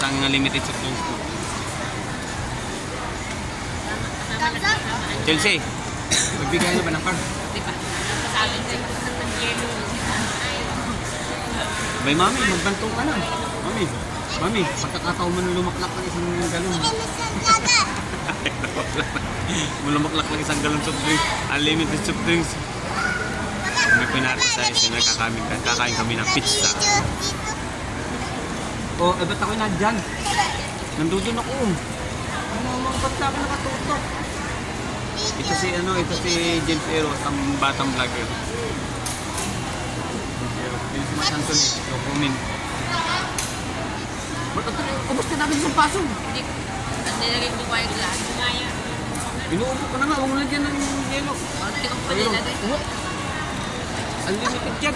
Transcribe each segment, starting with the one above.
ang limited soft drinks mo. Chelsea, magbigay na ba ng card? Bay, mami, magbanto ka na. Mami, pagkakataon mo na lumaklak ng isang galon. Lumaklak ng isang galon soft drinks. Unlimited soft drinks. May pinata sa isin na kakain kami ng pizza. Oh, ba't ako nandyan? Nandun ako. Ba't sa akin nakatutok? Ito si James Eros, ang batang vlogger. Yung si Mas Anthony, Locomin. Ba't ito, ubos ka namin isang paso? Hindi, nilagay ko pa yung glass. Inuupo ko na nga, huwag mo na dyan ng yelo. Hindi ko pa nilagay. Unlimited yan.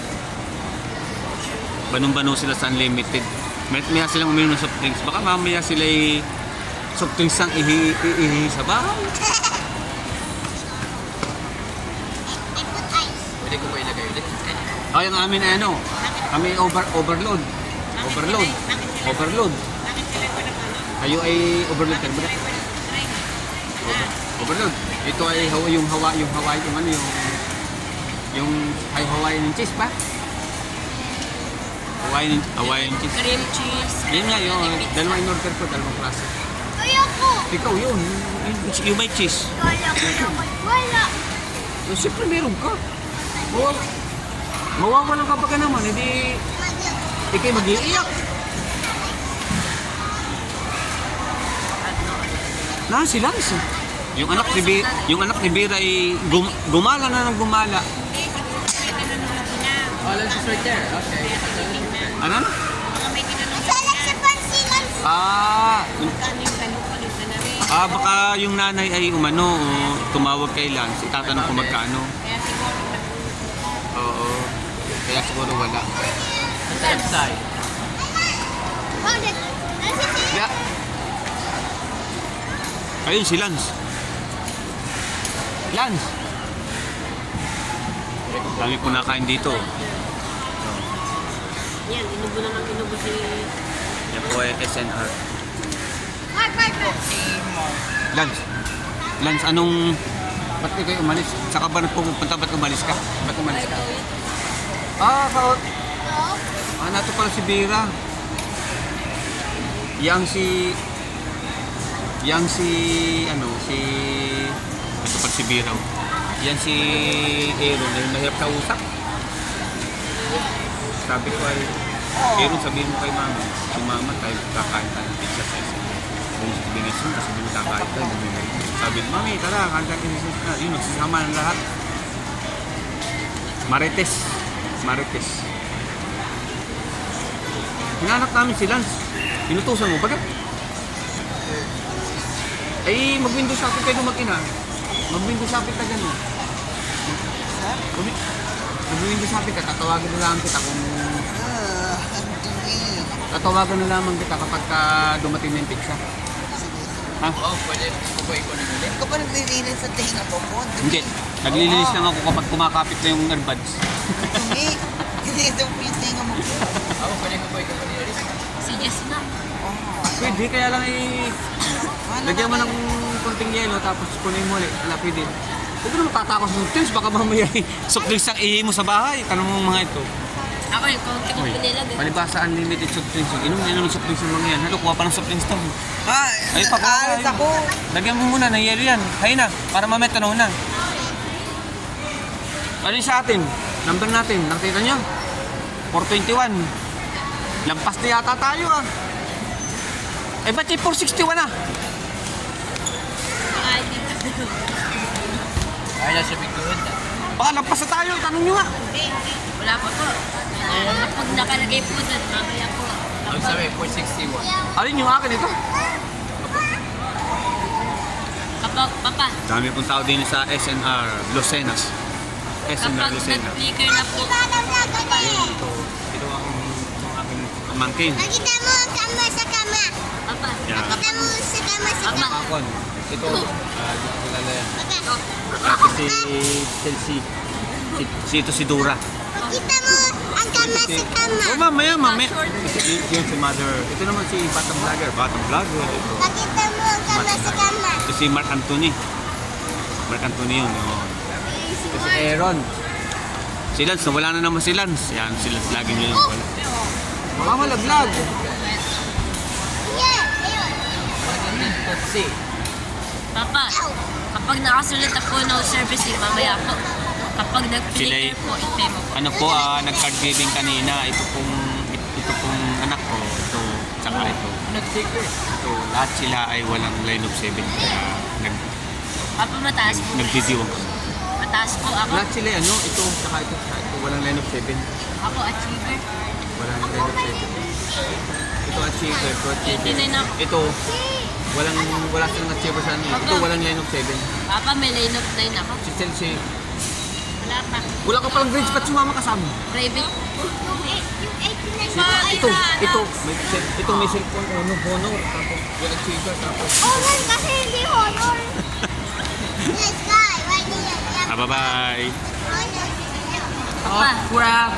Banong-bano sila sa unlimited. May silang uminom ng soft drinks. Baka mamaya sila soft drinks ang ihi sa bahay. Pwede ko ba ilagay ulit? Ay, ang amin ay ano? Kami overload. Kayo ay overload ka ba? Overload. Ito ay yung Hawaiian cheese pa? Hawaiian cheese. Cream cheese. Yan nga yun. Dalawang in-order ko, dalawang klase. Ayoko! Ikaw yun. Yung may cheese. Wala! Siyempre meron ka. Mawawalan ka pa ka naman. Hindi ikay mag-iiyak. Si Lance. Yung anak ni Bira ay gumala na ng gumala. Oh, lunch is right there. Okay. Ano? May tinanong Salak sa pansilan! Baka yung nanay ay umano o tumawag kay Lance, itatanong kung magkano. Kaya siguro Oo. Kaya siguro wala. Left side. Hold it! Yeah. Ayun si Lance. Lance! Dami po nakain dito. yan, inubo na ng inubo si... Yan po ay SNR. Mark! Lance, anong... Ba't kayo umalis? Saka ba nagpupunta? Ba't umalis ka? Ba't umalis ka? Nato pala si Bira. Si ito pala si Bira. Yan si Aaron, ay mahirap sa usap. Sabi ko ay, Aaron, sabihin mo kay mama. Si mama tayo kakain tayo ng pizza sa isa. Kung binigyan kasi hindi kakain tayo. Sabi ko, mami, tara, kanta tayo ng pizza. Yun, nagsasama ng lahat. Marites. Hinanap namin si Lance. Pinutusan mo pa ka? Ay, mag-window shopping kayo mag-ina. Mag-window shopping ka dyan. Mag-window shopping ka, tatawagan na lang kita kung... Tatawagan na lamang kita kapag dumating na yung pizza. Ha? Oh, pwede ko ba ikaw nag-ulit? Hindi ko pa naglilinis sa tinga po po. Hindi. Naglilinis lang ako kapag kumakapit na yung earbuds. Hindi ito po yung tinga mo po. Ako, pwede ko ba ikaw nag-ulit? Si Jess na. Pwede, kaya lang lagyan mo ng konting yelo tapos kunin mo ulit. Wala, pwede. Huwag na matatakos ng tips, baka mamaya soft drinks ang ihi mo sa bahay. Tanong mo mga ito. Ako yung konti ko pinilagay. Palibasa unlimited soft drinks. Inom ng soft drinks ng mga yan. Halo, kuha pa ng soft drinks to. Ay, Alas ako. Lagyan mo muna ng yelo yan. Hay na, para mamaya tanaw na. Ano yung sa atin? Number natin, nakita nyo? 421. Lampas na yata tayo Eh, ba't yung 461 na? Ay, dito. Ay, nasa big good. Baka lampas na tayo, tanong nyo nga. Wala pa po. Pag nakalagay po doon, mamaya po. Ang sabi, 461. Alin yung akin ito? Kapag, papa, Dami pong tao din sa SNR Lucenas. SNR kapag Lucena. nag-flicker na po, Ito ang aking pamangkin. Nakita mo ang kama sa kama. papa, Yeah. Nakita mo sa kama sa Ama. kama. Akon. Ito, kilala yan. Baka. Ito si Chelsea. Ito si Dura. Nakita mo Ang kama sa kama. Oh, mamaya. Yun si Mother. Ito naman si Batang Vlogger. Batang Vlogger. Ito. Pakita mo ang kama sa kama. Ito si Mark Anthony. Mark Anthony yun. Oh. Ito si Aaron. Si Lance, wala na naman si Lance. Yan, si Lance lagi nyo yung wala. Baka malaglag. Yeah, ayun. Pepsi. Papa, kapag nakasulat ako no servicing, mamaya po. Kapag nag-flicker po, ite mo po. Ano po, nag-card giving kanina. Ito pong anak ko. Ito, tsaka ito. Nag-sticker. Ito, lahat sila ay walang line of 7. Kaya Papa, mataas po. nagdidiwang. Mataas po ako. Lahat sila, ano, ito, tsaka ito, walang line of 7. Ako, achiever. Walang line of 7. Ito achiever, ito achiever. 89 ako. Ito, wala silang achiever sa ano. Ito, walang line of 7. Papa, may line of 9 ako. Si Chelsea, Wala pa. wala ka palang grades, ba't sumama ka sa amin? Private. Yung 8 Ito, may cellphone, honor, tapos walang achiever, tapos. Honor kasi hindi honor. Yes, guy. Right here. Yeah. Bye-bye! Honor. Papa, grab.